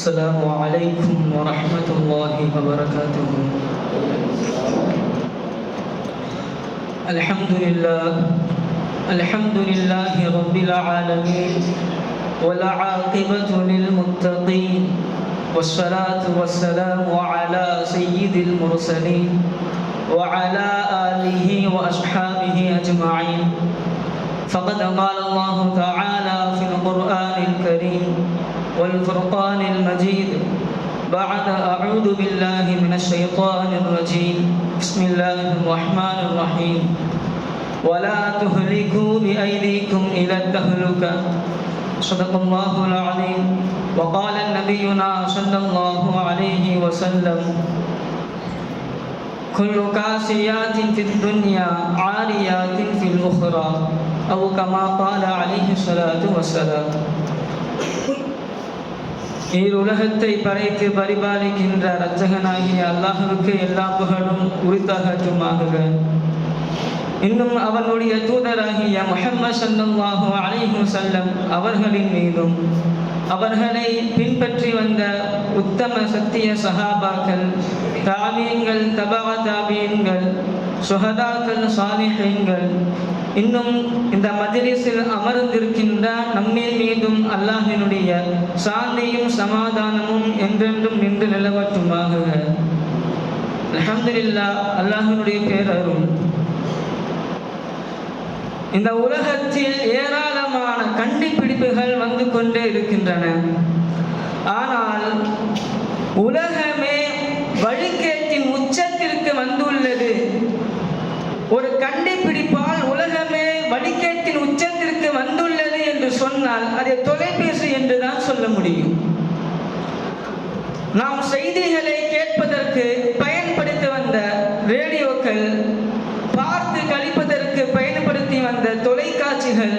السلام عليكم ورحمة الله وبركاته. الحمد لله رب العالمين والعاقبة للمتقين والصلاة والسلام على سيد المرسلين وعلى آله وأصحابه أجمعين. فقد قال الله تعالى في القرآن الكريم والفرقان المجيد بعد أعوذ بالله من الشيطان الرجيم بسم الله الرحمن الرحيم ولا تهلكوا بأيديكم إلى التهلكة صدق الله العظيم. وقال نبينا صلى الله عليه وسلم كل كاسيات في الدنيا عاريات في الأخرى أو كما قال عليه الصلاة والسلام. ஈருலகத்தை படைத்து பரிபாலிக்கின்ற இரட்சகனாகிய அல்லாஹ்வுக்கு எல்லா புகழும் உரித்தாகட்டுமாக. இன்னும் அவனுடைய தூதராகிய முஹம்மது ஸல்லல்லாஹு அலைஹி வஸல்லம் அவர்களின் மீதும் அவர்களை பின்பற்றி வந்த உத்தம சத்திய சஹாபாக்கள், தாபீன்கள், தபா தாபீன்கள், சுஹதாக்கள், சாலிஹீன்கள், இன்னும் இந்த மஜ்லிஸில் அமர்ந்திருக்கின்ற நம்மின் மீதும் அல்லாஹ்வினுடைய சாந்தியும் சமாதானமும் என்றென்றும் நின்று நிலவட்டுமாக. அல்ஹம்துலில்லாஹ், அல்லாஹ்வினுடைய பேரருள். இந்த உலகத்தில் ஏராளமான கண்டுபிடிப்புகள் வந்து கொண்டே இருக்கின்றன. ஆனால் உலகமே வழிகேட்டின் உச்சத்திற்கு வந்துள்ளது. ஒரு கண்டுபிடிப்பால் உலகமே வழிகேட்டின் உச்சத்திற்கு வந்துள்ளது என்று சொன்னால் அதை தொலைபேசி என்றுதான் சொல்ல முடியும். நாம் செய்திகளை கேட்பதற்கு பயன்படுத்தி வந்த ரேடியோக்கள், பார்த்து கழிப்பதற்கு பயன்படுத்தி வந்த தொலைக்காட்சிகள்,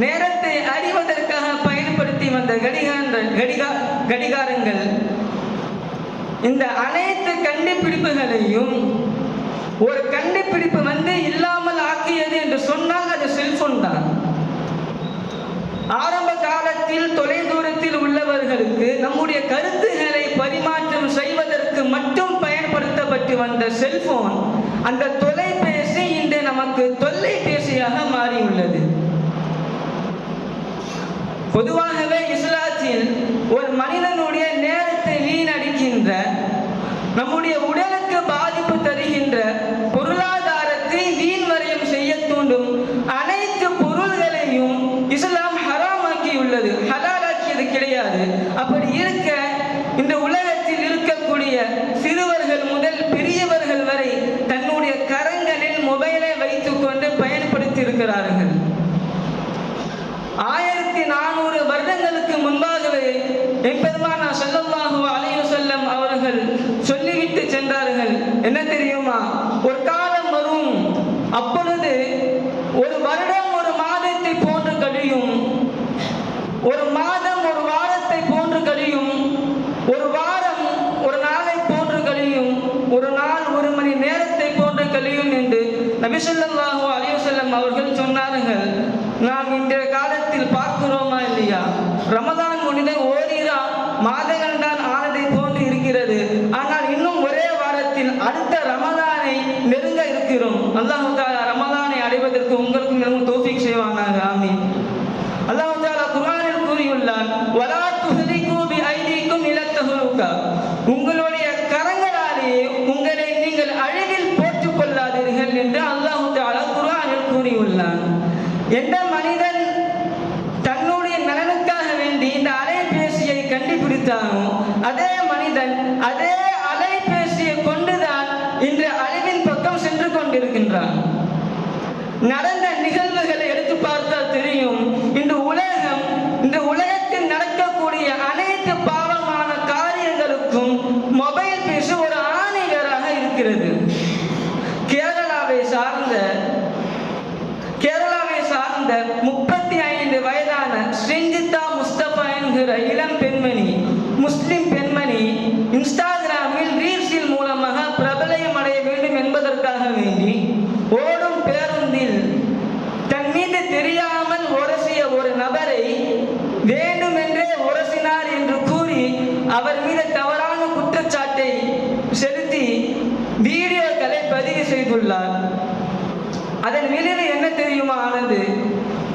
நேரத்தை அறிவதற்காக பயன்படுத்தி வந்த கடிகாரங்கள், இந்த அனைத்து கண்டுபிடிப்புகளையும் ஒரு கண்டுபிடிப்பு வந்து இல்லாமல் ஆக்கியது என்று சொன்னால் அது செல்போன் தான். ஆரம்ப காலத்தில் தொலை தூரத்தில் உள்ளவர்களுக்கு நம்முடைய கருத்துக்களை பரிமாற்றம் செய்வதற்கு மட்டும் பயன்படுத்தப்பட்டு வந்த செல்போன், அந்த தொலைபேசி இன்று நமக்கு தொல்லைபேசியாக மாறியுள்ளது. பொதுவாகவே இஸ்லாத்தில் ஒரு மனிதனுடைய நேரத்தை வீணடிக்கின்ற, நம்முடைய உடலுக்கு பாதிப்பு தருகின்ற, பொருளாதாரத்தை வீண் வரையம் செய்ய தூண்டும் அனைத்து பொருள்களையும் இஸ்லாம் ஹராமாக்கியுள்ளது, ஹலாலாக்கியது கிடையாது. அப்படி இருக்க இந்த உலகத்தில் இருக்கக்கூடிய சிறுவர்கள் முதல் பெரியவர்கள் வரை தன்னுடைய கரங்களில் மொபைலை வைத்துக் கொண்டு பயன்படுத்தி இருக்கிறார்கள். 1400 வருடங்களுக்கு முன்பாகவே எம்பெருமானா ஸல்லல்லாஹு அலைஹி வஸல்லம் அவர்கள் சொல்லிவிட்டு சென்றார்கள். என்ன தெரியுமா? ஒரு காலம் வரும், அப்பொழுது ஒரு வருடம் ஒரு மாதத்தை போன்று கழியும், ஒரு மாதம் ஒரு வாரத்தை போன்று கழியும், ஒரு வாரம் ஒரு நாளை போன்று கழியும், ஒரு நாள் ஒரு மணி நேரத்தை போன்று கழியும் என்று நபி ஸல்லல்லாஹு அலைஹி வஸல்லம் அவர்கள் சொன்னார்கள். நாம் இன்றைய காலத்தில் பார்க்கிறோமா இல்லையா? ரமதான் முடிந்த ஓரிரு மாதங்கள் தான் ஆனதை போன்று இருக்கிறது. ஆனால் இன்னும் ஒரே வாரத்தில் அடுத்த ரமதானை நெருங்க இருக்கிறோம். அல்லாஹ் தஆலா ரமதானை அடைவதற்கு உங்களுக்கும் தௌஃபீக் செய்வானாக. ஆமீன். அல்லாஹ் தஆலா குர்ஆனில் கூறியுள்ளார், வலா துஹ்லிகு பிஐதீக்கும் இலா தஹ்லுகா, உங்களுடைய கரங்களாலே உங்களை நீங்கள் அழிவில் போட்டுக் கொள்ளாதீர்கள் என்று அல்லாஹ் தஆலா குர்ஆனில் கூறியுள்ளார். எந்த மனிதன் தன்னுடைய நலனுக்காக வேண்டி இந்த அலைபேசியை கண்டுபிடித்தானோ அதே மனிதன் அதே அலைபேசியை கொண்டுதான் இன்று அழிவின் பக்கம் சென்று கொண்டிருக்கின்றான். நடந்த நிகழ்வுகளை எடுத்து பார்த்தால் தெரியும். இந்த உலகத்தில் நடக்கக்கூடிய அனைத்து பாவமான காரியங்களுக்கும் மொபைல் பேசி ஒரு ஆணிவேராக இருக்கிறது. கேரளாவை சார்ந்த 35 வயதான ஸ்ரீஞ்சிதா முஸ்தபா என்கிற இளம் பெண்மணி, முஸ்லிம் பெண்மணி, இன்ஸ்டாகிராமில் ரீல்ஸில் மூலமாக பிரபலம் அடைய வேண்டும் என்பதற்காக வேண்டி ஓடும் பேருந்தில் தன் மீது தெரியாமல் உரசிய ஒரு நபரை வேண்டுமென்றே உரசினார் என்று கூறி அவர் மீது தவறான குற்றச்சாட்டை செலுத்தி வீடியோக்களை பதிவு செய்துள்ளார். அதன் விளைவு என்ன தெரியுமா ஆனது?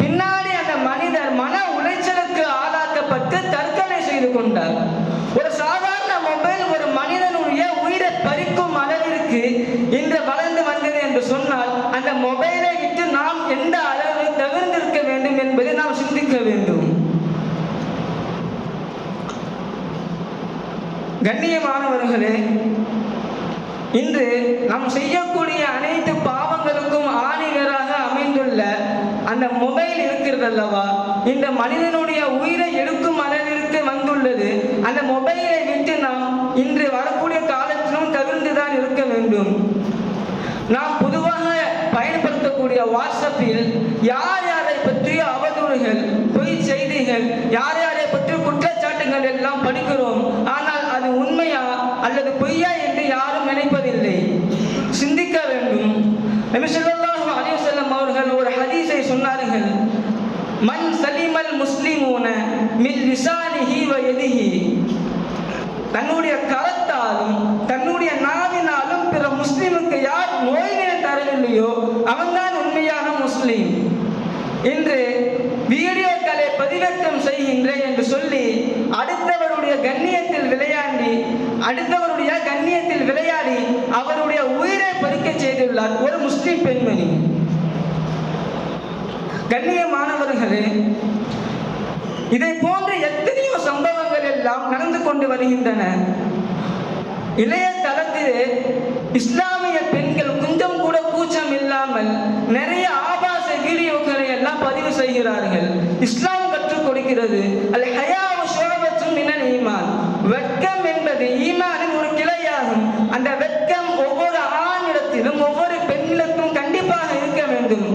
பின்னாடி அந்த மனிதர் மன உளைச்சலுக்கு ஆளாக்கப்பட்டு தற்கொலை செய்து கொண்டார். ஒரு சாதாரண மொபைல் ஒரு மனிதனுடைய உயிரை பறிக்கும் அளவிற்கு இன்று வளர்ந்து வந்தது என்று சொன்னால், அந்த மொபைலை விட்டு நாம் எந்த அளவு தவிர்த்திருக்க வேண்டும் என்பதை நாம் சிந்திக்க வேண்டும். கண்ணியமானவர்களே, இன்று நாம் செய்யக்கூடிய அனைத்து பாவங்களுக்கும் ஆணிவேராக அமைந்துள்ள அந்த மொபைல் இருக்கிறது அல்லவா, இந்த மனிதனுடைய உயிரை எடுக்கும் அளவிற்கு வந்துள்ளது. அந்த மொபைலை விட்டு நாம் இன்று வரக்கூடிய காலத்திலும் தவிர்த்துதான் இருக்க வேண்டும். நாம் பொதுவாக பயன்படுத்தக்கூடிய வாட்ஸ்அப்பில் யார் யாரை பற்றிய அவதூறுகள், பொய் செய்திகள், யார் யாரை பற்றிய குற்றச்சாட்டுகள் எல்லாம் படிக்கிறோம். ஆனால் அது உண்மையா அல்லது பொய்யா என்று யாரும் நினைப்பதில்லை. சிந்திக்க வேண்டும். நபி ஸல்லல்லாஹு அலைஹி வஸல்லம் அவர்கள் ஒரு ஹதீஸை சொன்னார்கள். மன் சலிமல் முஸ்லிமூன மின் லிசானிஹி வ யதிஹி. தன்னுடைய கரத்தாலும் தன்னுடைய நாவினாலும் பிற முஸ்லிமுக்கு யார் நோயினை தரவில்லையோ அவன்தான் உண்மையான முஸ்லிம். இன்று வீடியோக்களை பதிவேற்றம் செய்கின்றேன் என்று சொல்லி அடுத்தவருடைய கண்ணியத்தில் விளையாடி அவருடைய உயிரை பறிக்க செய்துள்ளார் ஒரு முஸ்லிம் பெண்மணி. கண்ணியமானவர்களே, இதை போன்ற எத்தனையோ சம்பவங்கள் எல்லாம் நடந்து கொண்டு வருகின்றன. இளைய தளத்திலே இஸ்லாமிய பெண்கள் கொஞ்சம் கூட கூச்சம் இல்லாமல் நிறைய ஆபாச வீடியோக்களை எல்லாம் பதிவு செய்கிறார்கள். இஸ்லாம் கற்றுக் கொடுக்கிறது, அல் ஹயாவு ஷுஅபத்தும் மினல் ஈமான். வெட்கம் என்பது ஈமானின் ஒரு கிளையாகும். அந்த வெட்கம் ஒவ்வொரு ஆணிடத்திலும் ஒவ்வொரு பெண்ணிடத்திலும் கண்டிப்பாக இருக்க வேண்டும்.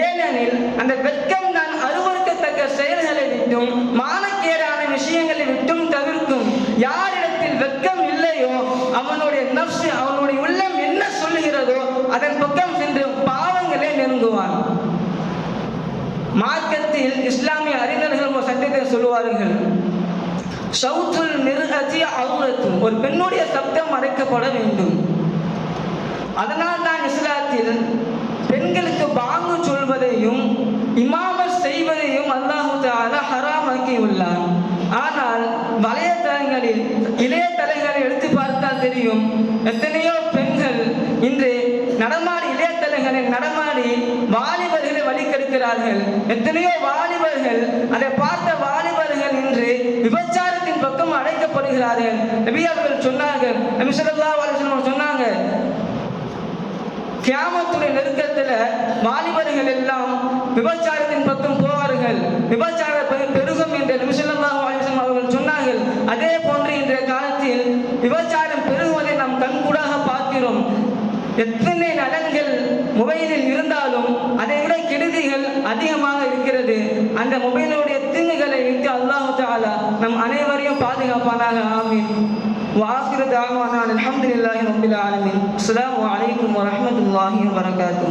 ஏனெனில் அந்த வெட்கம் தான் அருவருக்கத்தக்க செயல்களை விட்டும் மானக்கேடான விஷயங்களை விட்டும் தவிர்க்கும். யாரிடத்தில் வெட்கம் இல்லையோ அவனுடைய நஃப்ஸ், அவனுடைய உள்ளம் என்ன சொல்லுகிறதோ அதன் பக்கம் சென்று பாவங்களே நெருங்குவான். மார்க்கத்தில் இஸ்லாமிய அறிஞர்கள் ஒரு சட்டத்தை சொல்லுவார்கள், ஷவுத்துல் மிர்அதி அவுரத்துன். ஒரு பெண்ணுடைய சப்தம் மறைக்கப்பட வேண்டும். அதனால் தான் இஸ்லாத்தில் பெண்களுக்கு பாங்கு சொல்வதையும் இமாமத் செய்வதையும் அல்லாஹு தஆலா ஹராமாக்கி உள்ளார். ஆனால் வலைத்தளங்களில் இளையதளங்களை எடுத்து பார்த்தால் தெரியும், எத்தனையோ பெண்கள் இன்று இளையதளங்களில் நடமாடி வாலிபர்களை வழிகெடுக்கிறார்கள். எத்தனையோ வாலிபர்கள், அதை பார்த்த வாலிபர்கள் இன்று விபச்சாரத்தின் பக்கம் அழைக்கப்படுகிறார்கள். நபி அவர்கள் சொன்னார்கள், நபி ஸல்லல்லாஹு அலைஹி வஸல்லம் சொன்னாங்க, கியாமத்துடைய நெருக்கத்தில் வாலிபர்கள் எல்லாம் விபச்சாரத்தின் பக்கம் போவார்கள், விபச்சார பெருகும் என்று நபி ஸல்லல்லாஹு அலைஹி வஸல்லம் அவர்கள் சொன்னார்கள். அதே போன்று இன்றைய காலத்தில் விபச்சாரம் பெருகுவதை நாம் கண்கூடாக பார்க்கிறோம். எத்தனை நலன்கள் மொபைலில் இருந்தாலும் அதை விட கெடுதிகள் அதிகமாக இருக்கிறது. அந்த மொபைலுடைய தீங்குகளை விட்டு அல்லாஹு தஆலா நம் அனைவரையும் பாதுகாப்பானாக. ஆமீன். وآخر دعوانا الحمد لله رب العالمين. السلام عليكم ورحمة الله وبركاته.